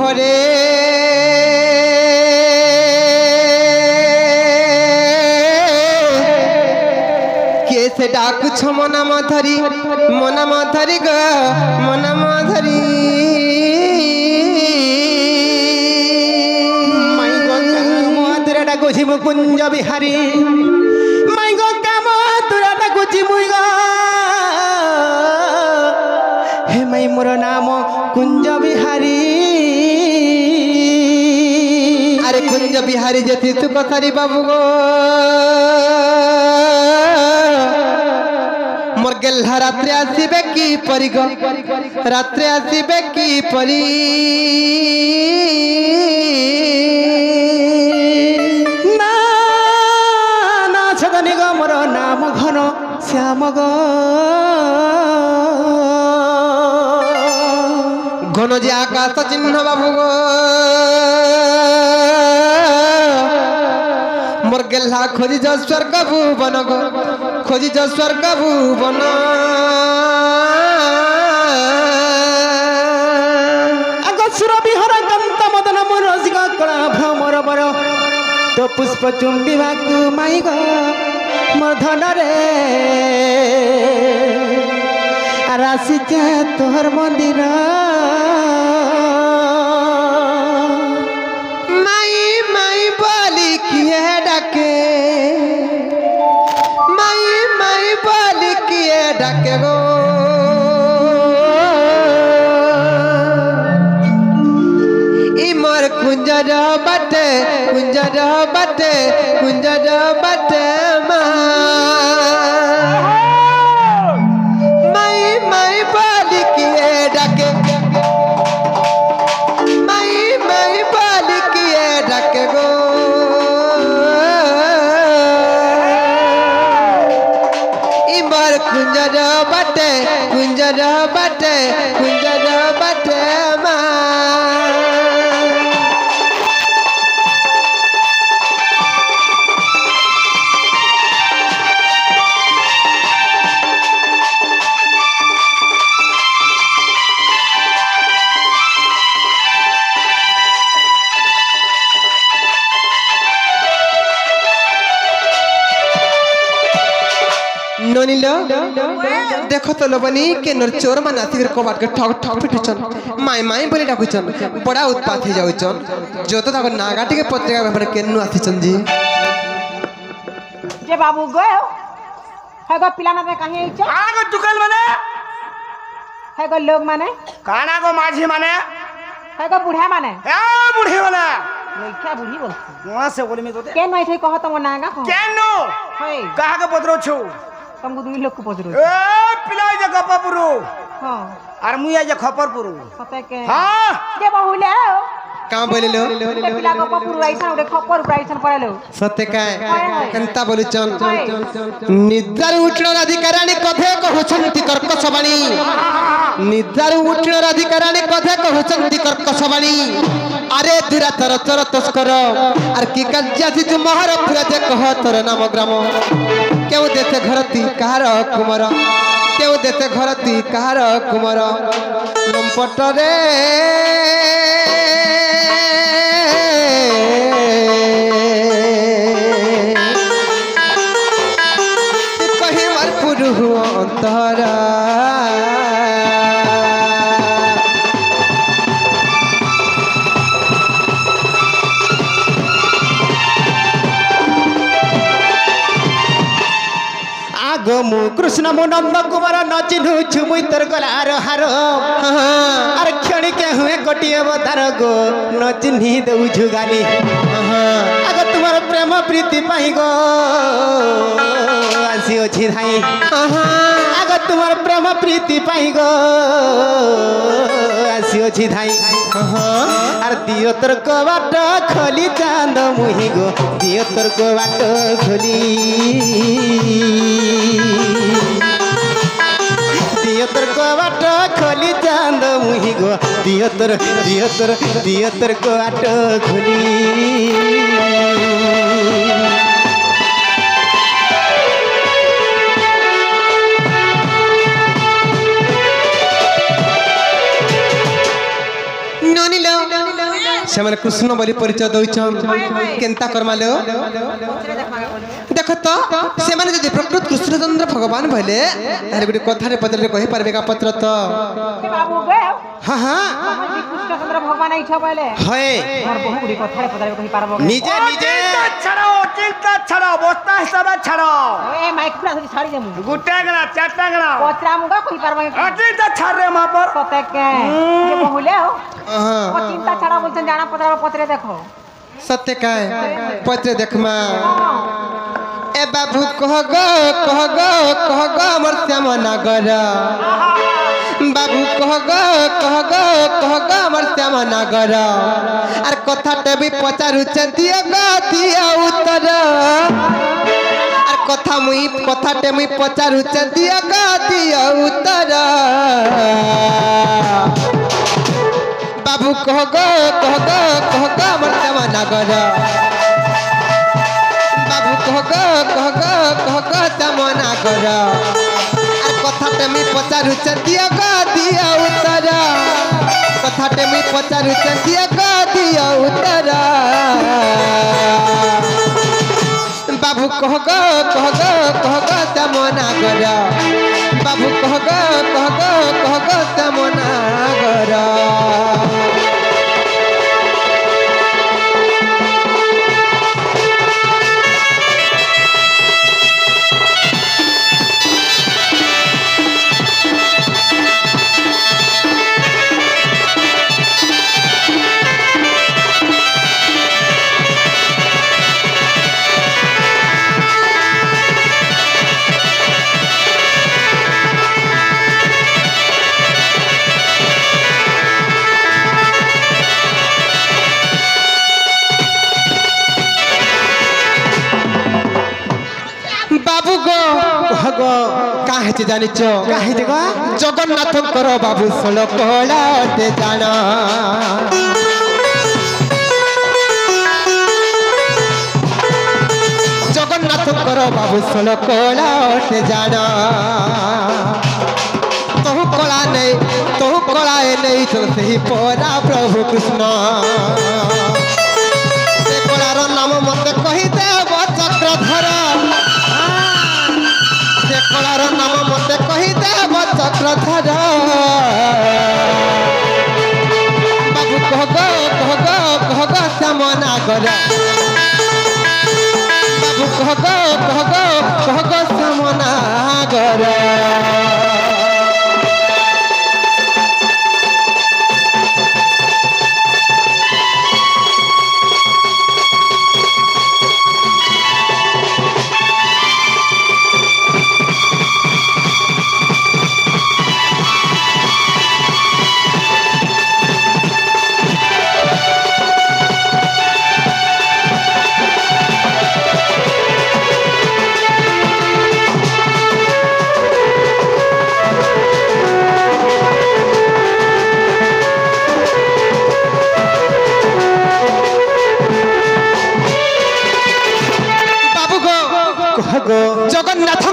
ঘরে কে সে ডাকুছ মনাম ধরি গো মনাম ধরি মাই গো মধুরে ডাকুছি মু কুঞ্জ বিহারী মাই গো কাম তুরা ডাকুছি মুই গো হে মাই মোর নাম কুঞ্জ বিহারী আরে কুঞ্জ বিহারী যেতি তু কথারি বাবু গো মোর গেল্হা রাত্রে আসিবে কি পরি গো রাত্রে আসিবে কি পরি না না ছদনি গো মোর নাম ঘন শ্যাম গো ঘন যে আকাশ চিহ্ন বাবু গো মোর গেল্হা খোঁজি যা স্বর্গ ভুবন গো খোঁজি যা স্বর্গ ভুবন আগ সুর বিহর কান্ত মদন মোর রসিক কলা ভ্রমর বর তো পুষ্প চুম্বিবাকু মাই গো মোর ধনরে আর আসিছে তোর মন্দির মাই মাই বলি কিয়ে ডাকে মাই মাই বলি কিয়ে ডাকে গো ইমর কুঞ্জর বাটে কুঞ্জর বাটে কুঞ্জর বাটে মা মাই মাই বলি কিয়ে ডাকে মাই মাই বলি কিয়ে ডাকে গো ইমর কুঞ্জর বাটে কুঞ্জর বাটে কুঞ্জর বাটে মা ननिल देखो तो लबनी के नर चोर मान आसिक कबाट के ठक ठक पिटुचन माई माई बोली डाकुचन बड़ा उत्पात हे जाउचन जो तो ताको नागाटी के पत्रिका में केन्नु आसिचन जी जे बाबू गयो हेगो पिला ना काहे आइछ आगो दुकान माने हेगो लोग माने काना गो माझी माने हेगो बुढ़ा माने ए बुढ़ी वाला लइका बुढ़ी बोलछ वहां से बोली में तो केन नहीं थे कह त मोर नागा कह केनो है कहा के पत्रो छु तुमको दुई लोग को पजरो ए पिलाई जे गपपुरु हां और मुई जे खपरपुरु सते के हां के बहुले का बोलिलो पिला को पपुरु आइछन उडे खपर प्राइसन परेलो सत्य काय केनता बोलुचन निद्रार उठणार अधिकाराणी कथे कहउछंती कर्कशवाणी निद्रार उठणार अधिकाराणी कथे कहउछंती कर्कशवाणी अरे दुरा तर चर तस्कर आर की कज्जासी तु महर पुरा जे कह तोर नाम ग्राम केउ देते घरती कहार कुमार केउ देते घरती कहार कुमार लंपट रे कहिवार पुरु अंतरा आगो मु कृष्ण मु नंद कुमार न चिन्हु छु मुई तोर गलार हार अरे क्षणी के हुए गोटिए अवतार गो न चिन्ही देउ झुगानी आगो तुम्हार प्रेम प्रीति पाई गो आसी अछि धाई आगो तुम्हार प्रेम प्रीति पाई गो आसी अछि धाई आर दियो तोर कबाट खोली चांद मुही गो दियो तोर कबाट खोली दियो तोर कबाट खोली चांद मुही गो दियो तोर कबाट खोली से मैंने कृष्ण बोली परिचय दौचन केनता कर्मा लो ପଛରେ ଦେଖ ବୋଲବେ देख तो से मैंने जदि प्रकृत कृष्णचंद्र भगवान भले तारे गुडी कथारे पदरे कहि पारबे का पत्र तो ଏ ବାବୁ ବେ हाँ हाँ ତମେ ବି କୃଷ୍ଣଚନ୍ଦ୍ର ଭଗବାନ ଇଚ୍ଛା ବୋଇଲେ है ମୋର ବହୁ ଗୁଡି କଥାରେ ପଦାରେ କହି ପାରବ निजे निजे চিন্তা ছাড়ো বস্তা হিসাবে ছাড়ো ଏ ମାଇକ ପୁରା ଧରି ଛାଡି ଦେମୁ গোটা গেলা চারটা গেলা ପଚରା ମୁଗା କହି ପାରବ চিন্তা ছাড় রে মা পর ସତେ କେ ଯେ ବହୁଲେ ଓ हां ଚିନ୍ତା ଛାଡା ବୋଲଛନ୍ ଜାଣା ପଚରା ପଛରେ ଦେଖ सत्य काय पत्र देखमा ए बाबू कह गो मोर श्याम नगर बाबू कह गो मोर श्याम नगर आर कथाटे भी पचारुच दिए दिया उत्तर आर कथाटे मुई पचारुच दिए दिया उत्तर बाबू कह गो मोर श्याम नगर बाबू कह गो श्याम नगर आर कथाटे मुई पचारुच दिया उत्तर कथाटे मुई पचारुच दिया उत्तर बाबू कह गो श्याम नगर बाबू कह गो श्याम नगर बाबू गो हगो काहे जानिच काहे देखो जगन्नाथ करो बाबू सोल कोलाटे जाना जगन्नाथ करो बाबू सोल कोलाटे जाना तहु कला नहीं तो सही पोरा प्रभु कृष्ण से कलार नाम मत कही देव चक्रधर से कलार नाम मत कही देव चक्रधर बाबू कह गो श्याम नागर बाबू कह गो श्याम नागर जगन्नाथ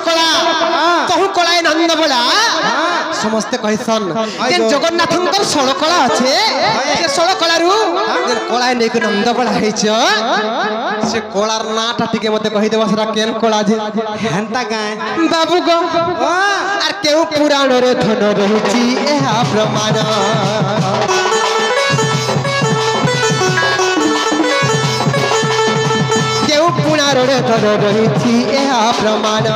कला कहू कला नंद बोला समस्ते कहसन जगन्नाथ षोल कला अच्छे षोल कलू कला नहीं नंद बोला से कलार नाटा टिके मत कहीदेव से केन कला हेंता गाय बाबू गो आर केउ पुराण रे धन रही प्रमाण पुणार धन रही प्रमाण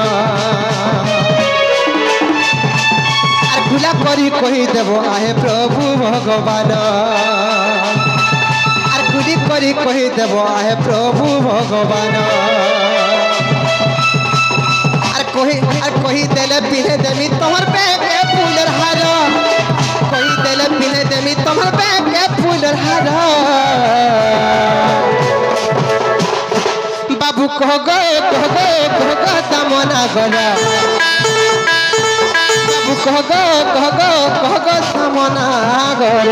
आर खुला करी कहीदेव आहे प्रभु भगवान आर खुली करी कहीदेव आहे प्रभु भगवान आर कही देले पिन्हे देमी तोहर पे फूलर हार कही देले पिन्हे देमी तोहर पे फूलर हार बाबू कह गो श्याम नागर बाबू कह गो श्याम नागर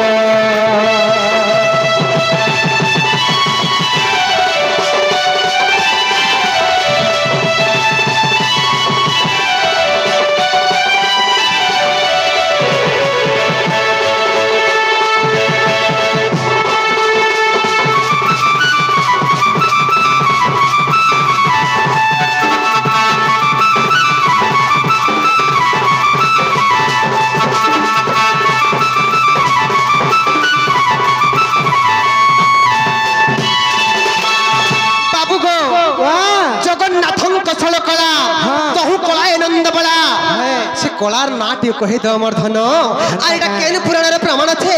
कलार ना टे कहि द हमर धन आ एटा केन पुराण रे प्रमाण छे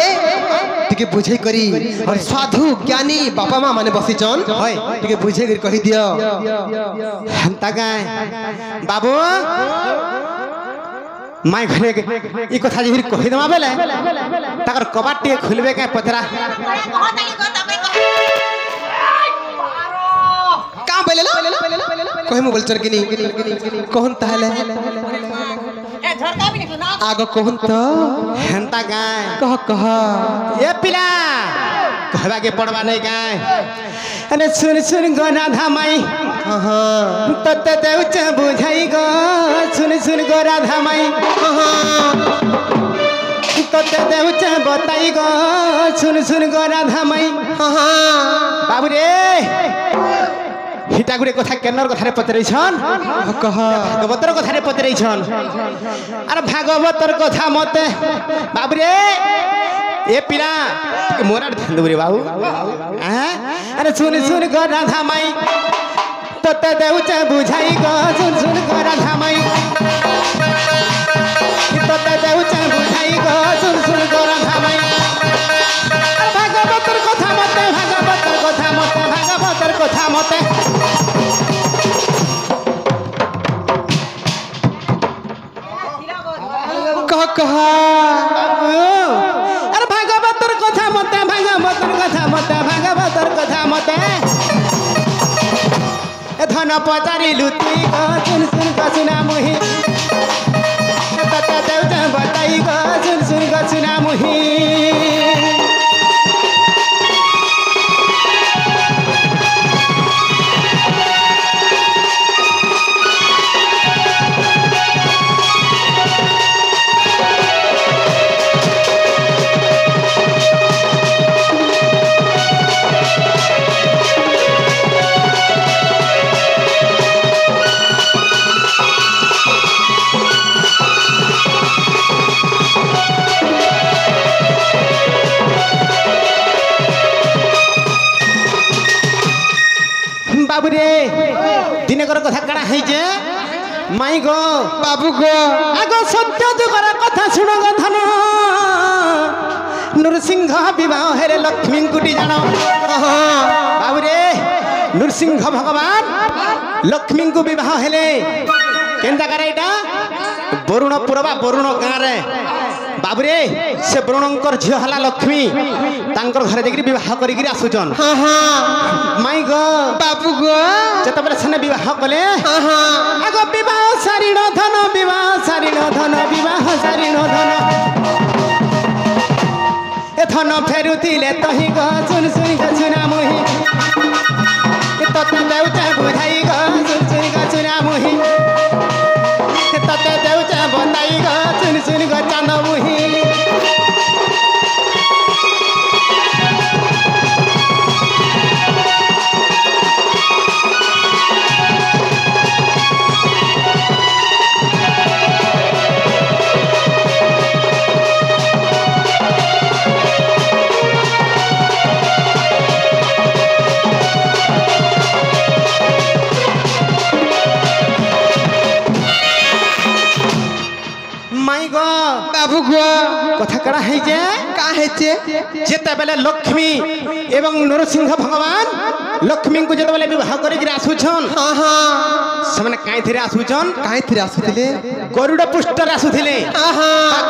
टिके बुझे करी और साधु ज्ञानी बापा मां माने बसिचन होय टिके बुझे करी कहि दियो हंता गाय बाबू माय घरे ई कथा जे कहि दमा बेले ताकर कबाट टे खुलबे के पतरा का बोले ना कहि मो बोलचर किनी कोन ताहले आगो कोन तो हंता गाय कह ए पिला कहबा के पड़वा नहीं गाय अरे सुन सुन गो राधा माई हां तत देउच बुझाई गो सुन गो राधा माई तत देउच बताई गो सुन गो राधा माई बाबू रे हिटा गुड़े कथा केनर कथा रे पतरै छन कह भागवतर कथा रे पतरै छन अरे भागवतर कथा मते बाबू रे ए पिला मोरा ध्यान दे रे बाबू अरे सुन गो राधा माई तत देउच बुझाई गो सुन गो राधा माई तत देउच बुझाई गो सुन गो राधा माई भागवतर कथा मते भागवतर कथा मते कह अरे भागवतर कथा मते धन पचारिलु तुई गो सुन सुना मुही तत देउच बताई गो सुन सुना मुही बाबू रे दिनकर कथा काड़ा है जे माई गो बाबू गो आगो सत्य जुगर कथा सुनो गो धन नृसिंह विवाह हेरे लक्ष्मी कुटी जानो बाबू रे नृसिंह भगवान लक्ष्मी को विवाह हेले केन जगह रे एटा बरुणपुर बा बरुण गाँ रे बाबू रे से बरुणकर झियो हला लक्ष्मी तांकर घरे देखि विवाह करिगिरी आसुचन माई गो बाबू गो जत बेले सने विवाह कले आगो विवाह सारिण धन ए धन फेरुतिले तही गो सुन सुना मुही तत देउच बुझाई गो सुन सुना मुही तत देउच बताई गो सुन गो चांद मुही माई गो बाबू गो कथा कड़ा है जे का हेचे जेते बेले लक्ष्मी एवं नरसिंह भगवान लक्ष्मी को जेते बेले विवाह करिक आसुछन समान काई थिरे आसुछन काहे थिरे आसुथिले गरुड़ पुष्ट रे आसुथिले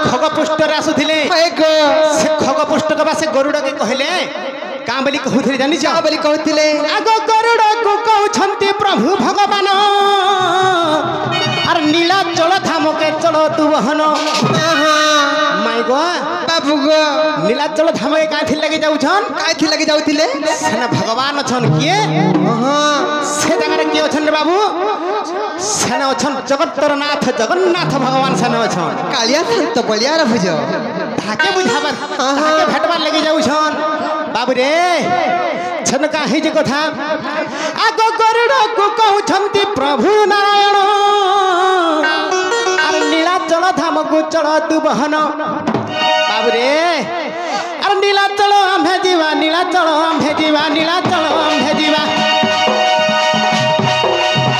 खग पुष्ट रे आसुथिले गो से खग पुष्ट के से गरुड़ के कहले का बोली कहउथिले जानि छ बोली कहथिले आगो गरुड़ को कहउछंती प्रभु भगवान और नीलाचल धामके चलो तू बहन माई गो बाबू गो नीलाचल धामके काथि लगे जाउछन काहे थि लगे जाउथिले सेना भगवान छन किए से जगह रे के छन रे बाबू सेना छन जगतरनाथ जगन्नाथ भगवान सेना छन कालिया तो बलिया रे भुजो ताके बुझाबर ताके भेटबार लगे जाउछन बाबू रे छन का हे जे कथा आगो गरुड़ को कहउछंती प्रभु नारायण अरे नीलाचल धाम को चल तू बहन बाबू रे अरे नीलाचल आम्भे जीवा नीलाचल आम्भे जीवा नीलाचल आम्भे जीवा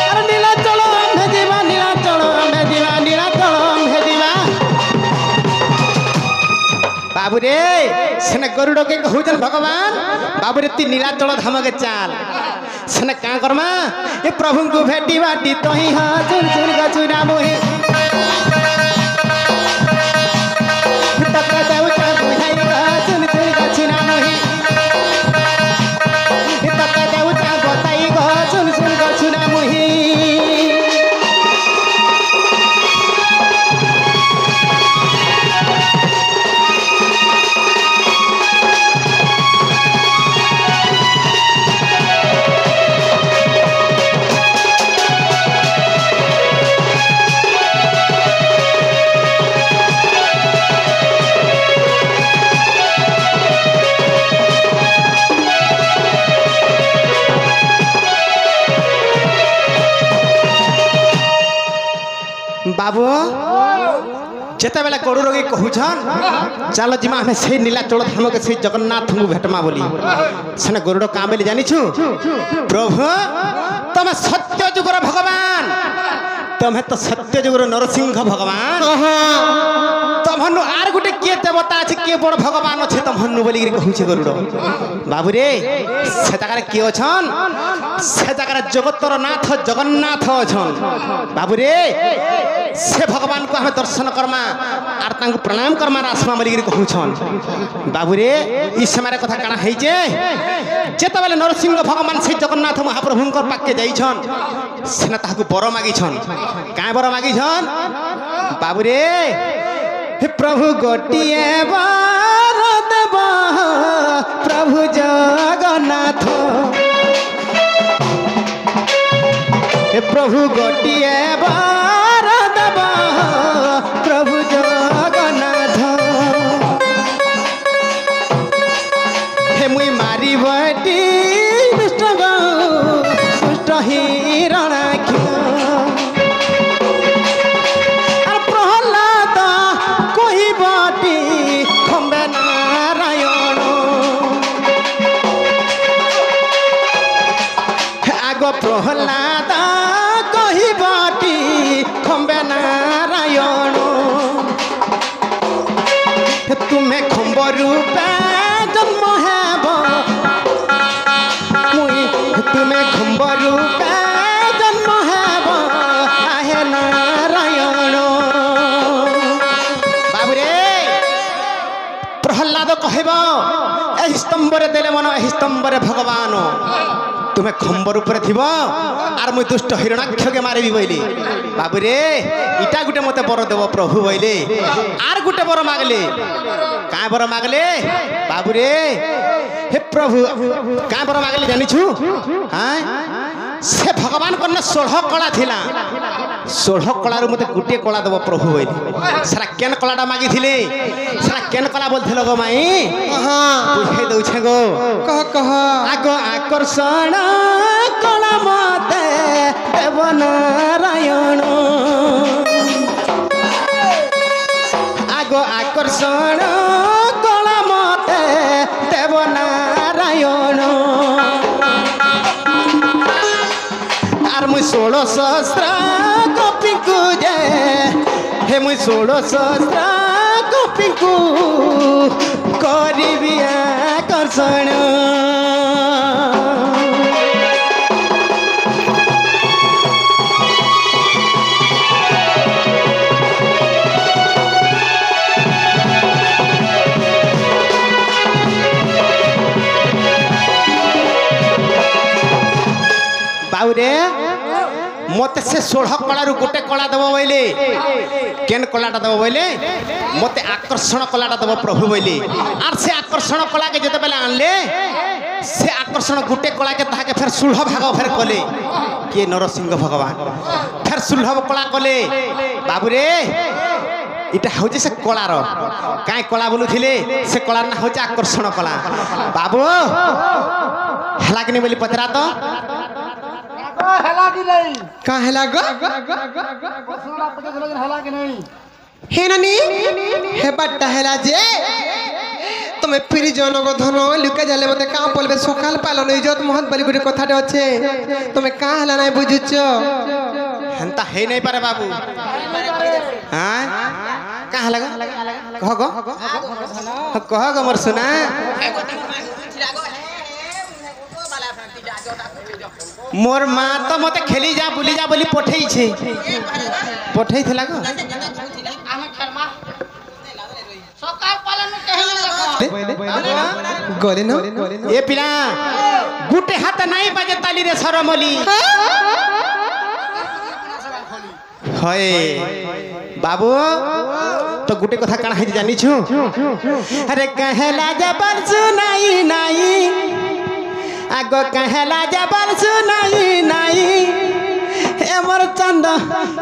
अरे नीलाचल आम्भे जीवा नीलाचल आम्भे जीवा नीलाचल आम्भे जीवा बाबूरे सेने गरुड़ के कहूचन भगवान बाबूरे ती नीलाचल धाम के चाल सेने का करमा ये प्रभु को भेटी बाटी तो ही हाँ चुन चुन गचुना मोहि तका देवता बुझाई चुन चुन गचुना मोहि तका देवता बताई चुन चुन गचुना मोहि बाबू जेते बेला गरुड़ के कहूछन चलो जिमा हमें से नीलाचल धाम के से जगन्नाथ को भेटमा बोली सेने गरुड़ का बेली जानी छु प्रभु तमे सत्य जुगर भगवान तमे तो सत्य जुगर नरसिंह भगवान तमनु आर गुटे के देवता अछि के बड़ भगवान अछि तमनु बोली कहूछे गरुड़ बाबू रे से जगह के अछन से जगह जगतर नाथ जगन्नाथ अछन बाबू रे से भगवान को हमें दर्शन करमा आर तांको प्रणाम करमा आसमा बोली कहूछन बाबू रे ई समय कथा काना है जे जेते बेले नरसिंह भगवान से जगन्नाथ महाप्रभु को पाके जाइछन सेना ताको बर मागिछन का बर मागिछन बाबू रे हे प्रभु गोटिए बर देव प्रभु जगन्नाथ हे प्रभु गोटिए बर देव प्रभु जगन्नाथ हे मुई मारी बटी दुष्ट दुष्ट हिरणाक्ष प्रहलाद कहिबाटी खम्बे नारायण तुम्हें खम्ब रूपे जन्म हेब मुई तुम्हें खम्ब रूपे जन्म हेब आहे नारायण बाबूरे प्रहलाद कहब एहि स्तंभरे देले मन एहि स्तंभरे भगवान तुम्हें खम्बर ऊपर थी आर मुई दुष्ट हिरणाक्ष के मारे बोली बाबू रे इटा गुटे मते बर देव प्रभु बोले आर गुटे बर मागले का बर मागले बाबू रे हे प्रभु का बर मागले जानी छु हां से भगवान को 16 कला थिला 16 कलार मते गुटे कला देव प्रभु बोली सारा केन कलाटा मागी थिले सारा केन कला बोलथिल गो माई हां बुझे दउ छे गो कह आगो आकर्षण कला मते देव नारायण आगो आकर्षण कला मते देव नारायण आर मुई 16 सहस्र कपि को जे हे मुई 16 सहस्र कपि को करिबि आकर्षण बाबूरे मत से 16 कलार गोटे कला देव बोले केन कलाटा देव बोले मत आकर्षण कलाटा देव प्रभु बोले आर से आकर्षण कला के जते बेले आनले से आकर्षण गोटे कला के ताके फिर 16 भाग फिर कले के नरसिंह भगवान फिर 16 कला कले बाबूरे इटा हूँ से कलार कहीं कला बोलुले से कलार ना हूँ आकर्षण कला बाबू है कि नहीं बोली पचरा तो हेला कि नहीं का हेला गो सुना पके दिन हेला कि नहीं हे नानी हे बट्टा हेला जे তুমি ফিরি জনগণ লুকা যালে মতে কা বলবে সকাল পালন ইজ্জত মহৎ বলি গুটি কথাটা আছে তুমি কা হেলা নাই বুঝুছ হেনতা হে নাই পারে বাবু হ্যাঁ कहाँ लगा कह गो कह गो मोर सुना मोर माँ तो मत खेली जा बुली जा बोली पठेई छे पठेई थला गो गले न ए पिला गुटे हाथ नहीं बाजे ताली रे सरमली हय बाबू तो गुटे कथा काना है जानी छु अरे कहला जबर सुनाई नाही आगो कहला जबर सुनाई नाही एमर चंद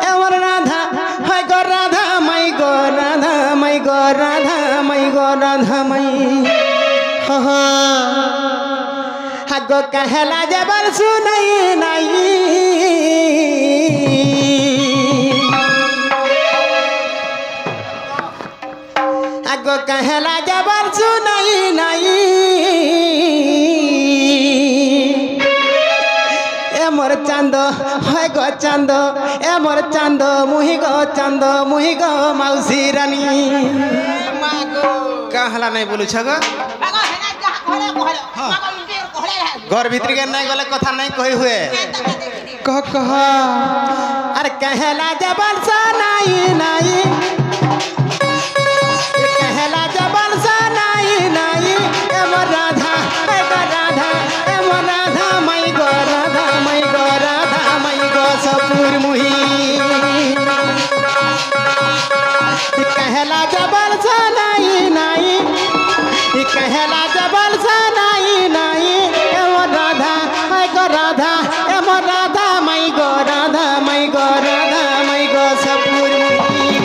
एमर राधा हाय गो राधा मई गो राधा मई गो राधा मई गो राधा मई आगो कहला जबर सुनाई नाही आगो कहला जबर सुनाई नाही मोर चांद है गो चांद ए मोर चांद मुही गो मौसी रानी कहला नहीं बोलू छग घर भीतर के नहीं गले कथा नहीं कही हुए कह अरे कहला जबर सुनाई नाही कहला जबर सुनाई नाही ए मोर राधा ए गो राधा ए मोर राधा मई गो राधा मई गो राधा मई गो सपुर मुही कहला जबर सुनाई नाही कहला जबर सुनाई नाही ए मोर राधा ए गो राधा ए मोर राधा मई गो राधा मई गो राधा मई गो सपुर मुही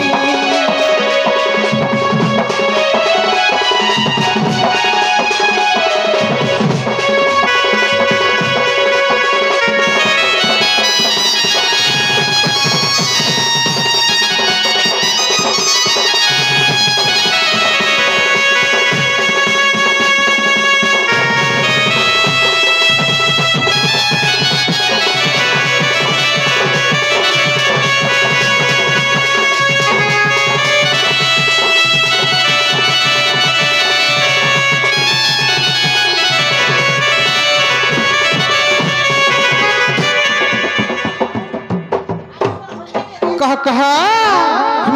कह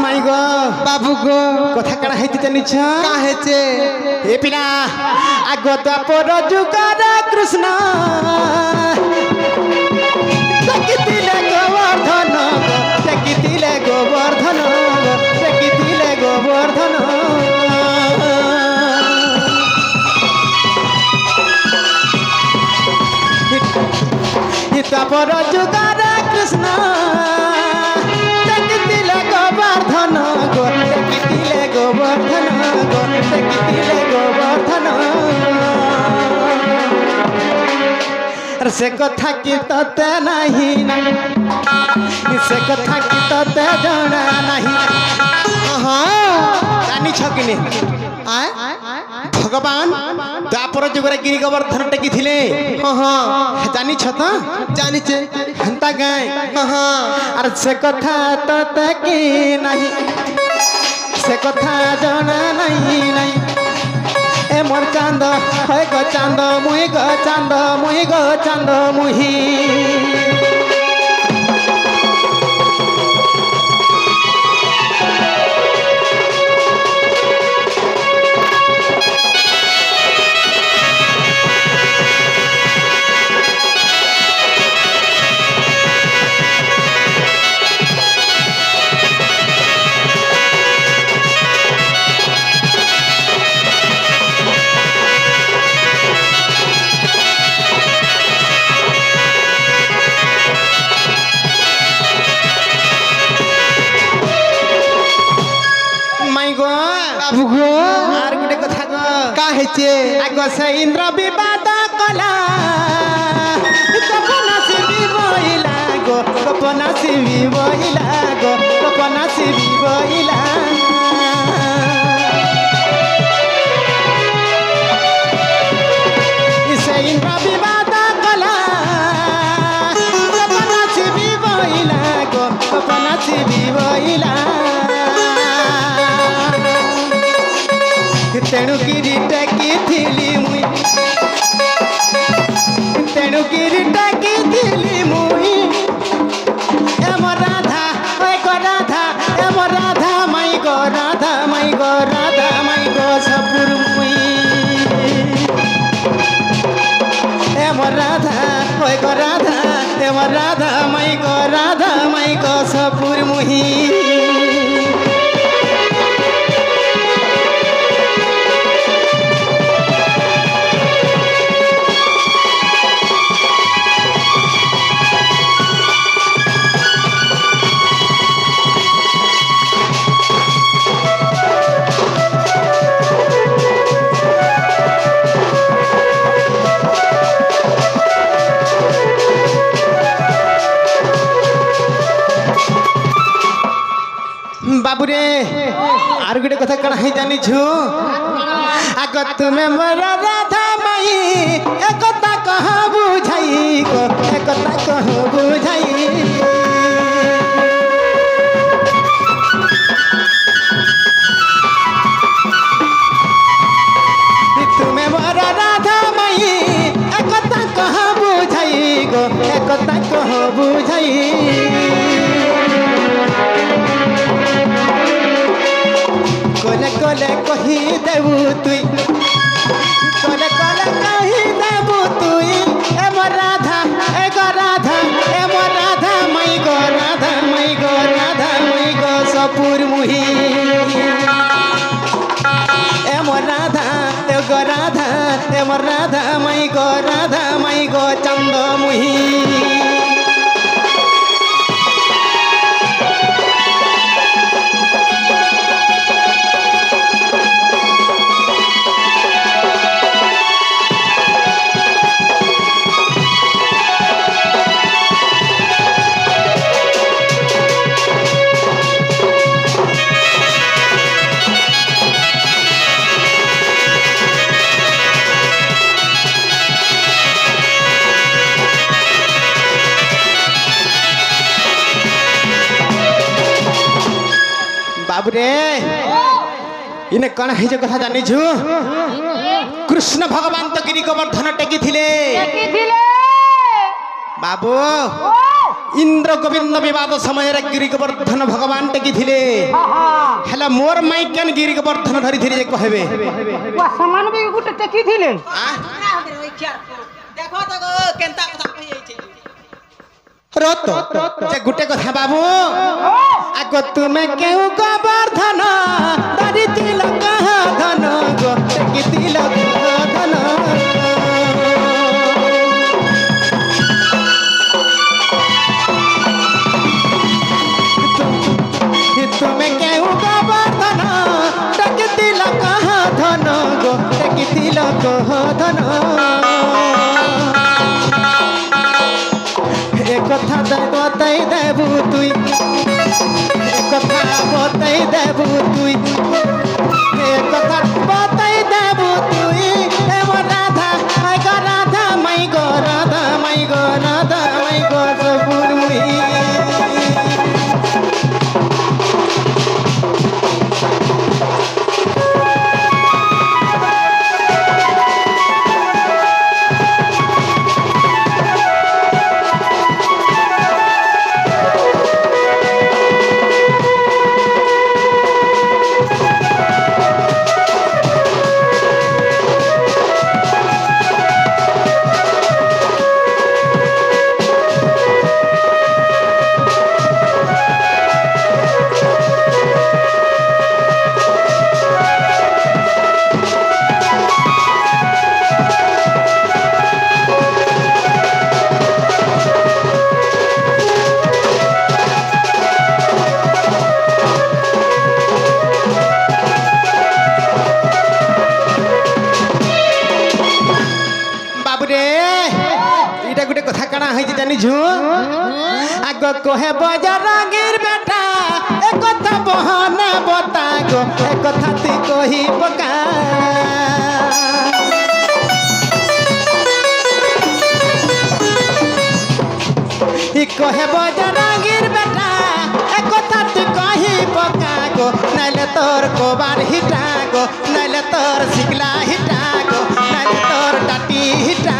माई गो बाबू गो कथा काना है जानी छ काहे चे ए पिला आगो द्वापर जुगर कृष्ण देखितिले गोवर्धन देखितिले गोवर्धन देखितिले गोवर्धन द्वापर जुगर कृष्ण देखितिले गोवर्धन देखितिले गोवर्धन देखितिले गोवर्धन से कथा की तते नहीं से कथा की तते जाना नहीं जानी छ कि भगवान द्वापर जुगरे गिरी गोवर्धन टेकी थिले जानी छ त जानी चे हंता गाय अरे से कथा तते की नहीं से कथा जाना नहीं ए मोर चांद है गो चांद मुही गो चांद मुही गो चांद मुही बाबू गो आर गुटे कथा गो काहे चे आगो से इंद्र विवाद कला कपना से विवइला गो कपना से विवइला गो कपना से विवइला इसे इंद्र विवाद कला कपना से विवइला गो कपना से विवइला एमर राधा माई गो सपुर मुही बाबूरे आर गोटे कथा कण है जानी छु आग तुमे मोर राधा माई एकता कह बुझाई को एकता कह बुझाई तुमे मोर राधा माई एकता कह बुझाई को एकता कह बुझाई कोले कोले कही देबू तुई कोले कोले कही देबू तुई एमर राधा एमर राधा माई गो सपुर मुही एमर राधा एमर राधा माई गो चंद मुही बाबूरे इने कण है जो कथा जानी छु कृष्ण भगवान तो गिरी गोवर्धन टेकी थिले बाबू इंद्र गोविंद विवाद समय रे गिरी गोवर्धन भगवान टेकी थिले हला मोर माई केन गिरी गोवर्धन धरि थिले कहबे वा समान भी गुटे टेकी थिले देखो तो केनता कथा कहि छै रत जे गुटे कथा बाबू आग तुमे केउ गोवर्धन धरि तिलक धन गो टेकी तिलक धन तुमे केउ गोवर्धन टेकी तिलक धन गो टेकी तिलक धन कथा बताई देबू तुई कथा बताई देबू तुई कथा बताई देबू तुई एमर राधा माई गो सपुर मुही आग कहे बजरंगीर बेटा एक कथा बहना बता गो एक कथा ती कही पका कहे बजरंगीर बेटा एक कथा ती कही पका गो नाइले तोर कोबार हिटा गो नाइले तोर सिगला हिटा गो नाइले तोर टाटी हिटा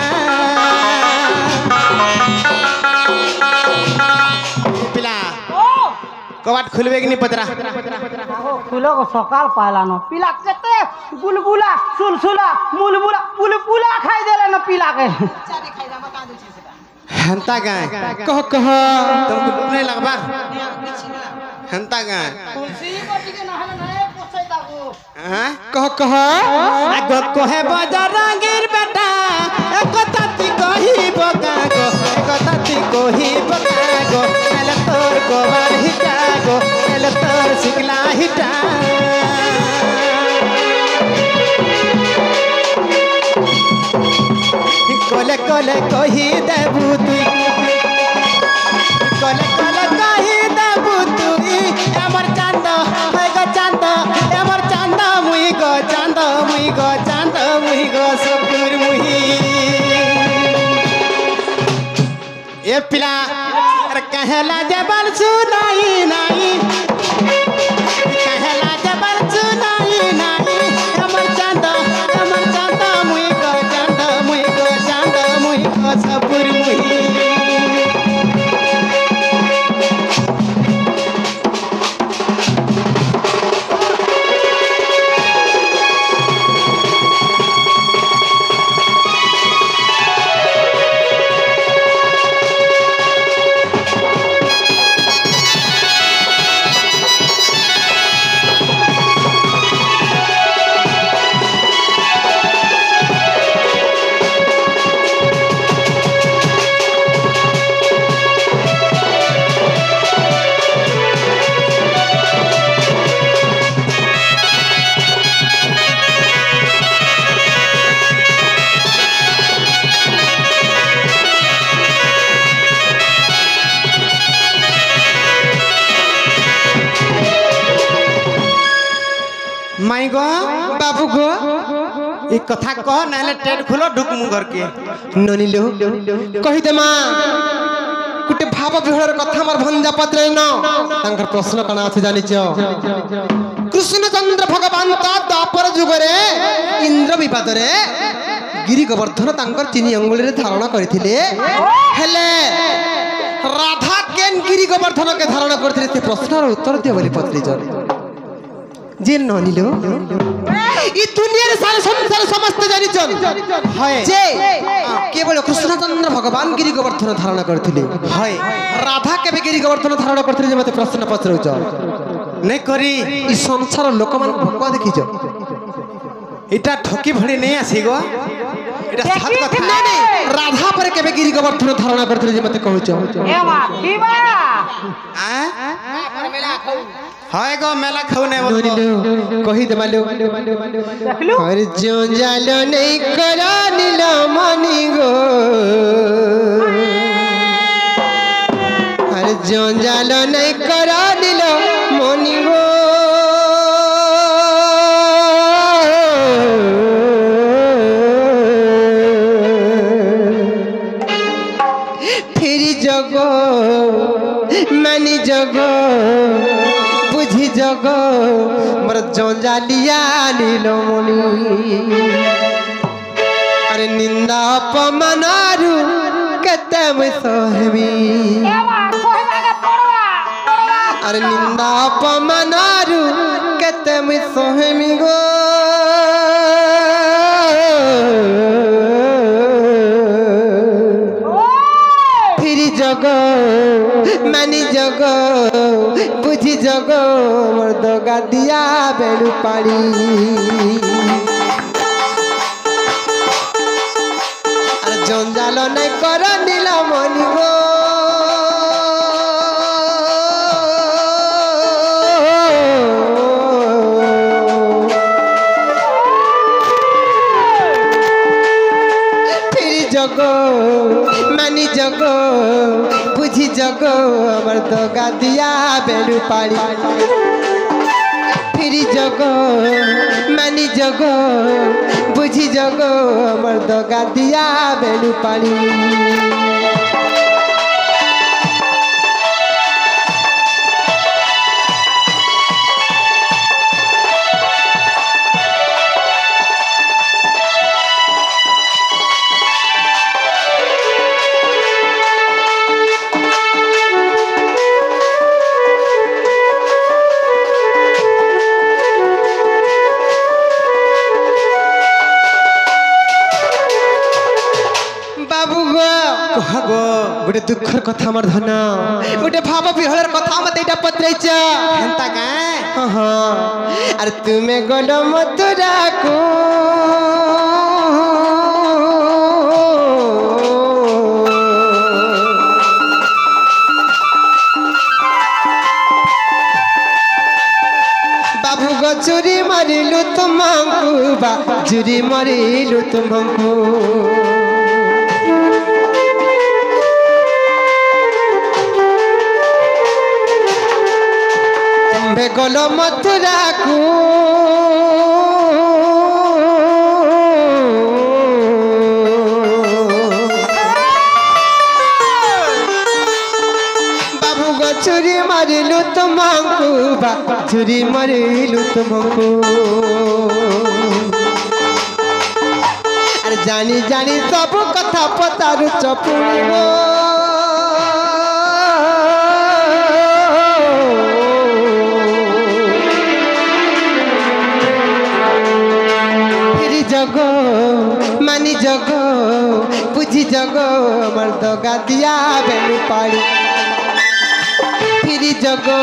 कवाट खुलबे कि नहीं पतरा खुलो को सकाल पाला न पिला केते बुलबुला सुलसुला मुलबुला बुलबुला खाई देले न पिला के हंता गाय कह कह तुमको नहीं लगबा हंता गाय तुलसी बटी के नहले नए पोछै ताको हां कह कह आगो कोहे बाजार रंगीर बेटा एक ताती कही बगागो एक ताती कही बगागो एल तोर गोबर हिटागो एल तोर सिकला हिटा कोले कोले कही देबू तुई कोले कोले कही देबू तुई हमर चांद है गो चांद हमर चांद मुई गो चांद मुई गो चांद मुई गो सपुर मुई ए पिला अरे कहला जबल सुनाई नहीं कहला जबल सुनाई नहीं हमर चांद मुई गो चांद मुई गो चांद मुई गो सपुर मुई माई गो बाबू गो ये कथा कह नाले टेट खुलो ढुक मु घर के ननिलो कहि दे मां गुटे भाव विहळर कथा मार भंजा पत्रे न तांकर प्रश्न कणा अछि जानि छ कृष्णचंद्र भगवान ता द्वापर जुग रे इंद्र विवाद रे गिरि गोवर्धन तांकर चिनी अंगुली रे धारण करथिले हेले राधा केन गिरि गोवर्धन के धारण करथिले से प्रश्नर उत्तर दियो बोली पत्रे जन जे ननिलो ई दुनिया रे सारे संसार समस्त जानि छन हाय जे केवल कृष्णचंद्र भगवान गिरि गोवर्धन धारण करथिले हाय राधा केबे गिरि गोवर्धन धारण करथिले जे मते प्रश्न पचरउछ नहीं करी ई संसार लोक मान भगवा देखिछ इटा ठकी भड़ी नहीं आसी गो इटा सत कथा ना नहीं राधा पर केबे गिरि गोवर्धन धारण करथिले जे मते कहउछ ए माथी बा आ मेला खाऊ हाय गो मेला खाऊ नहीं बोल ननिलो कहि दे मालो देखलु अरे जो जालो नहीं करा नीला मनी गो अरे जो जालो नहीं करा नीला मनी गो फिर जगो मानी जगो बुझी जगो मोर जंजालिया नीलमणि अरे निंदा अपमानारु केते मैं सहमी ए मा कहबा के पड़वा अरे निंदा अपमानारु केते मैं सहमी गो फिर जगो मानी जगो बुझी जगो मोर दगा दिया बेलु पाड़ी अरे जंजाल नहीं कर नीला मनी गो फिर जगो मानी जगो बुझी जगो हमर दगा दिया बेलु पाड़ी फिर जगो मानी जगो बुझी जगो हमर दगा दिया बेलु पाड़ी गोटे दुखर कथा हमर धन गोटे भाव विहलर कथा मते एटा पत्रेछ एंता का हाँ अरे तुम्हें गलो मथुरा को बाबू गो चुरी मारिलु तुमको चुरी मारिलु तुमको तुम्हें गलो मथुरा को बाबू गो चुरी मारिलु तुमको चुरी मारिलु तुमको अरे जानी जानी सब कथा पतारु चपुड़ी गो फिर जगो मानी जगो बुझी जगो मर्द गादिया बेलू पाड़ी फिरी जगो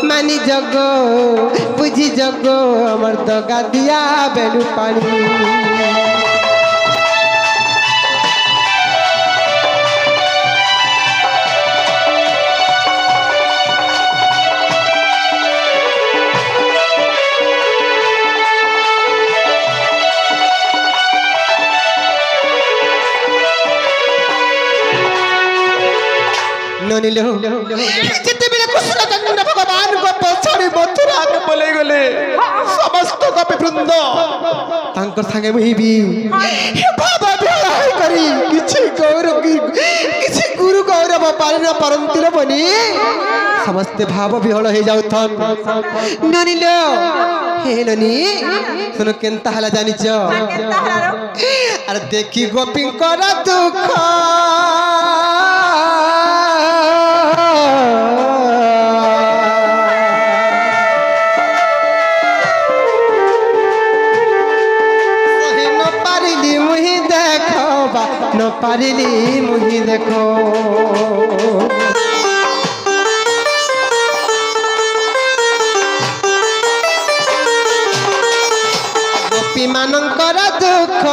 मानी जगो बुझी जगो मर्द गादिया बेलू पाड़ी ननिलो जिते बेले कृष्ण चंद्र भगवान को पछाड़ी मथुरा के बोले गले समस्त कपि वृंद तांकर संगे मुई भी बाबा बिहाई करी किछि गुरु गौरव पालन परंतिर बनी समस्त भाव विहल हो जाउथन ननिलो हे ननी सुनो केनता हला जानि छ अरे देखी गोपी कर दुख न पारिली मुही देखो गोपी मानकर दुख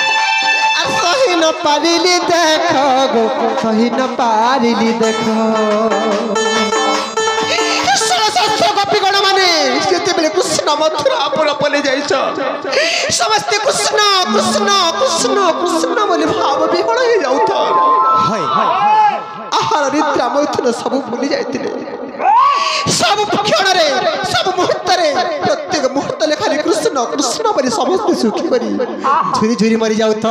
सही न पारिली देख गो सही न पारिली देख कृष्ण मथुरा बोले जाइछ समस्त कृष्ण कृष्ण कृष्ण कृष्ण बोले भाव विहल हो जाउथ आहार निद्रा मैथुन सब भूली जाइतिले सब क्षण रे सब मुहूर्त रे प्रत्येक मुहूर्त ले खाली कृष्ण कृष्ण बोले समस्त सुखी करी झुरी झुरी मरी जाउथ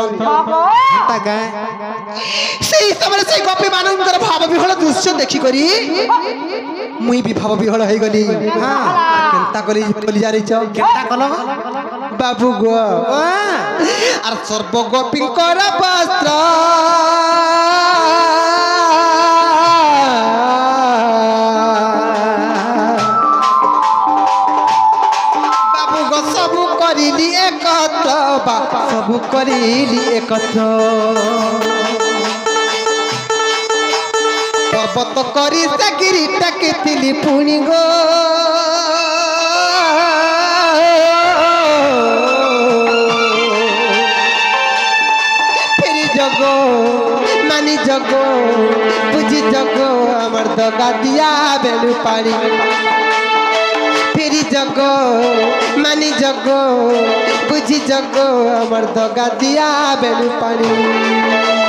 सेही समय से गोपी मानकर भाव विहल दृश्य देखि करी मुई भी भाव विहल हो गली केनता कली बोली जारी छ केनता कलो बाबू गो आर सर्व गोपी कर वस्त्र बाबू गो सब करिली एकत्र सब करिली एकत्र पर्वत करी से गिरी टकतिली पुणी गो फिर जगो मानी जगो बुझी जगो अमर दगा दिया बेलू पाड़ी फिर जगो मानी जगो बुझी जगो अमर दगा दिया बेलू पाड़ी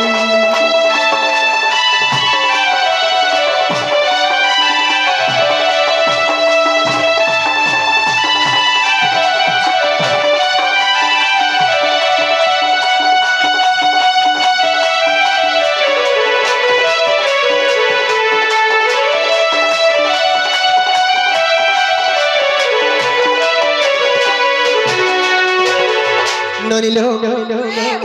ননিলো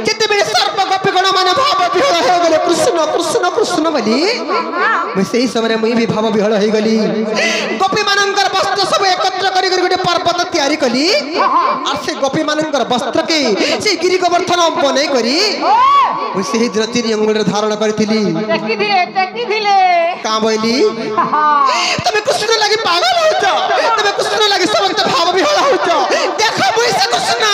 যেতেବେଳେ সর্ব গোপী গণ মানে ভাব বিহଳ ହେଇଗଲେ কৃষ্ণ কৃষ্ণ কৃষ্ণ বলি মই সেই সময় মই भी ভাব বিহଳ ହେଇগলি গোপী ମାନଙ୍କର বস্ত্র ସବୁ একত্র କରି କରି ଗୋଟେ পর্বত তৈরি কলি আর সেই গোপী ମାନଙ୍କର বস্ত্রকে সেই গিরি গোবর্ধন বনাই করি মই সেই দিন তিন অঙ্গুলের ধারণ করিଥିଲି ଦେଖିଥିଲେ কাঁ বইলি তুমি কৃষ্ণ লাগি পাগল হউছ তুমি কৃষ্ণ লাগি সমস্ত ভাব বিহଳ হউছ দেখো মই সে কৃষ্ণ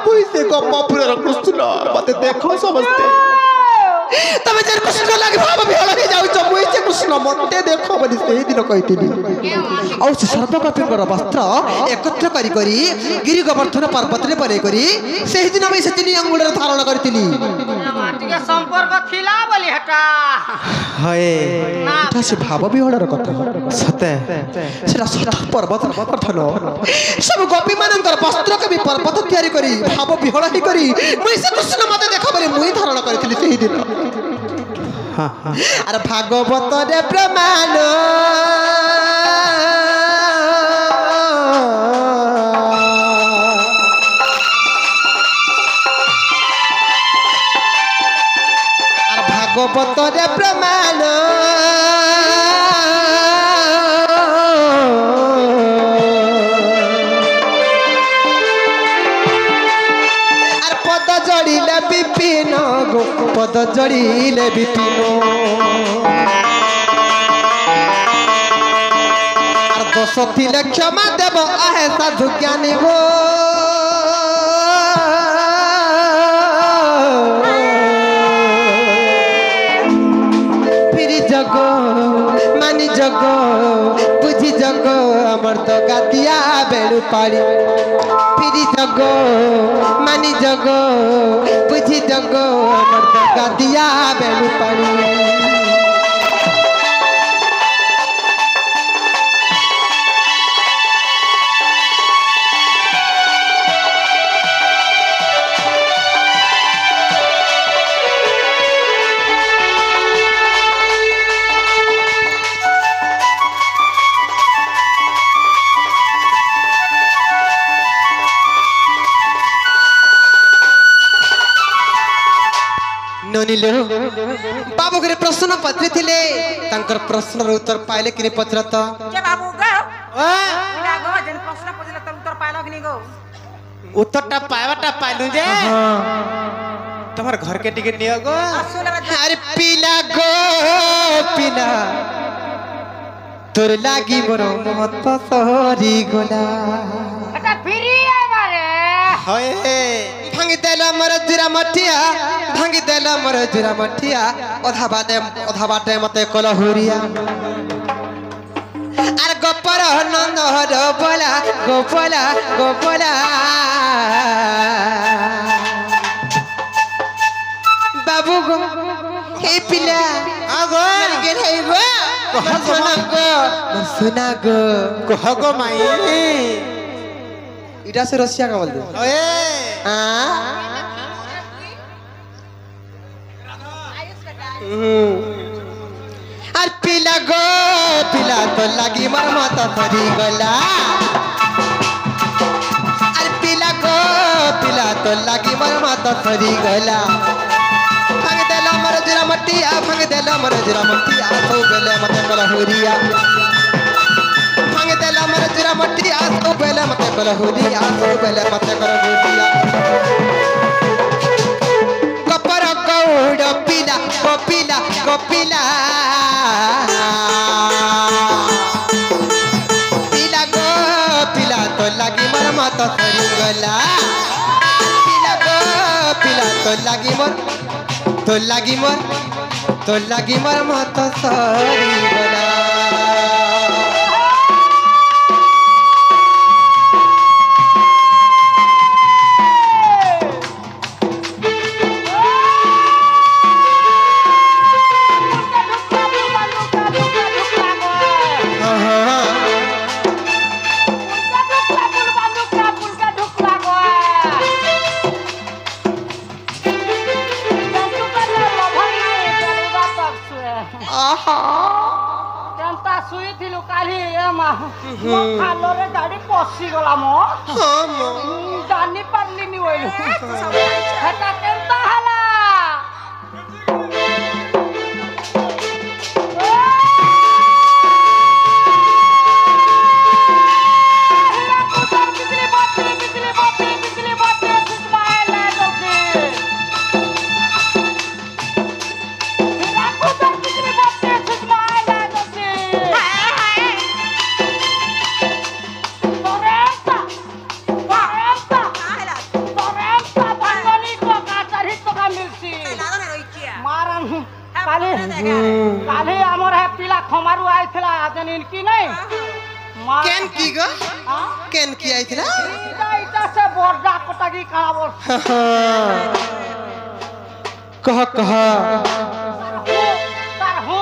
মই সে গোপপুরের কৃষ্ণ মতে দেখো সমস্তে তুমি যে কৃষ্ণ লাগি ভাব বিহଳ হই যাউছ মই সে কৃষ্ণ মতে দেখো বলি সেই দিন কইতিলি ଆଉ ସେ ସର୍ବପାପୀଙ୍କର ବସ୍ତ୍ର ଏକତ୍ର କରି କରି ଗିରି ଗୋବର୍ଦ୍ଧନ ପର୍ବତରେ ବନେଇ କରି ସେହି ଦିନ ମୁଁ ସେ ତିନି ଅଙ୍ଗୁଳର ଧାରଣ କରିଥିଲି ଟିକେ ସମ୍ପର୍କ ଥିଲା ବୋଲି ହେଟା ହଏ এটা সে ভাব বিহଳର কথা ସତେ সেটা সত পর্বত পর্বতন সব গোপী মানଙ୍କର বস্ত্রকে ବି পর্বত ତିଆରି କରି ভাব বিহଳ ହେଇ କରି ମୁଇଁ ସେ କୃଷ୍ଣ ମତେ ଦେଖ ବୋଲି ମୁଇଁ ଧାରଣ କରିଥିଲି ସେହି ଦିନ ଆରେ ଭାଗବତରେ ପ୍ରମାଣ ଆରେ ଭାଗବତରେ ପ୍ରମାଣ আর পদ জড়িলে বিপিন গো পদ জড়িলে বিপিন আর দোষ থিলে ক্ষমা দেব আহে সাধু জ্ঞানী গো ফিরি জগ মানি জগ বুঝি জগ আমার তো গাতিয়া বেড়ু পাড়ি ফিরি জগ মানি জগ বুঝি জগ আমার তো গাতিয়া বেড়ু পাড়ি ନନିଲୋ ବାବୁ ଘରେ ପ୍ରଶ୍ନ ପଚାରିଥିଲେ ତାଙ୍କର ପ୍ରଶ୍ନର ଉତ୍ତର ପାଇଲେ କି ପଚାରତ କେ ବାବୁ ଗା ଏଟା ଗো ଯେନ୍ ପ୍ରଶ୍ନ ପଚାରିଲେ ତ ଉତ୍ତର ପାଇଲ କି ନି ଗো ଉତ୍ତରଟା ପାଇବାଟା ପାଇଲୁ ଯେ তোমার ঘরকে টিকে নিও গো আরে পিলা গো পিলা তোর লাগি মোর মত সরি গোলা এটা ফিরি আইবারে হয়ে ভাঙি দেলা মোর জুরা মঠিয়া ভাঙি দেলা মোর জুরা মঠিয়া অধা বাটে মতে কলহুরিয়া আর গোপর নন্দ হর বলা গোপলা গোপলা বাবু গো হে পিলা আগো গে হে গো সোনা গো কহ গো মাই এটা সে রসিয়া কা বলতে ওয়ে আর পিলা গো পিলা তো লাগি মোর মত সরি গলা আর পিলা গো পিলা তো লাগি মোর মত সরি গলা ভাঙ দেলা মোর জুরা মটিয়া ভাঙ দেলা মোর জুরা মটিয়া সৌ বেলে মতে কলহুরিয়া ভাঙ দেলা মোর জুরা মটিয়া সৌ বেলে মতে কলহুরিয়া সৌ বেলে মতে কলহুরিয়া কপর গৌড় পিলা কপিলা কপিলা পিলা গো পিলা তো লাগি মোর মত সরি গলা পিলা গো পিলা তো লাগি মোর মত সরি গলা ଏନ୍ତା ଶୁଇଥିଲୁ କାଲି ଏ ମା ମୋ ଖାଲରେ ଗାଡ଼ି ପଶିଗଲା ମୋ ଜାଣି ପାରିଲିନି ବୋଇଲୁ ହେଟା କେନ୍ତା ହେଲା काली हमर है पिला खमारू आइथला जनिन की नहीं केन की गो केन की आइथला इटा से बोर्डा कोटागी कहां बोल कह तार हो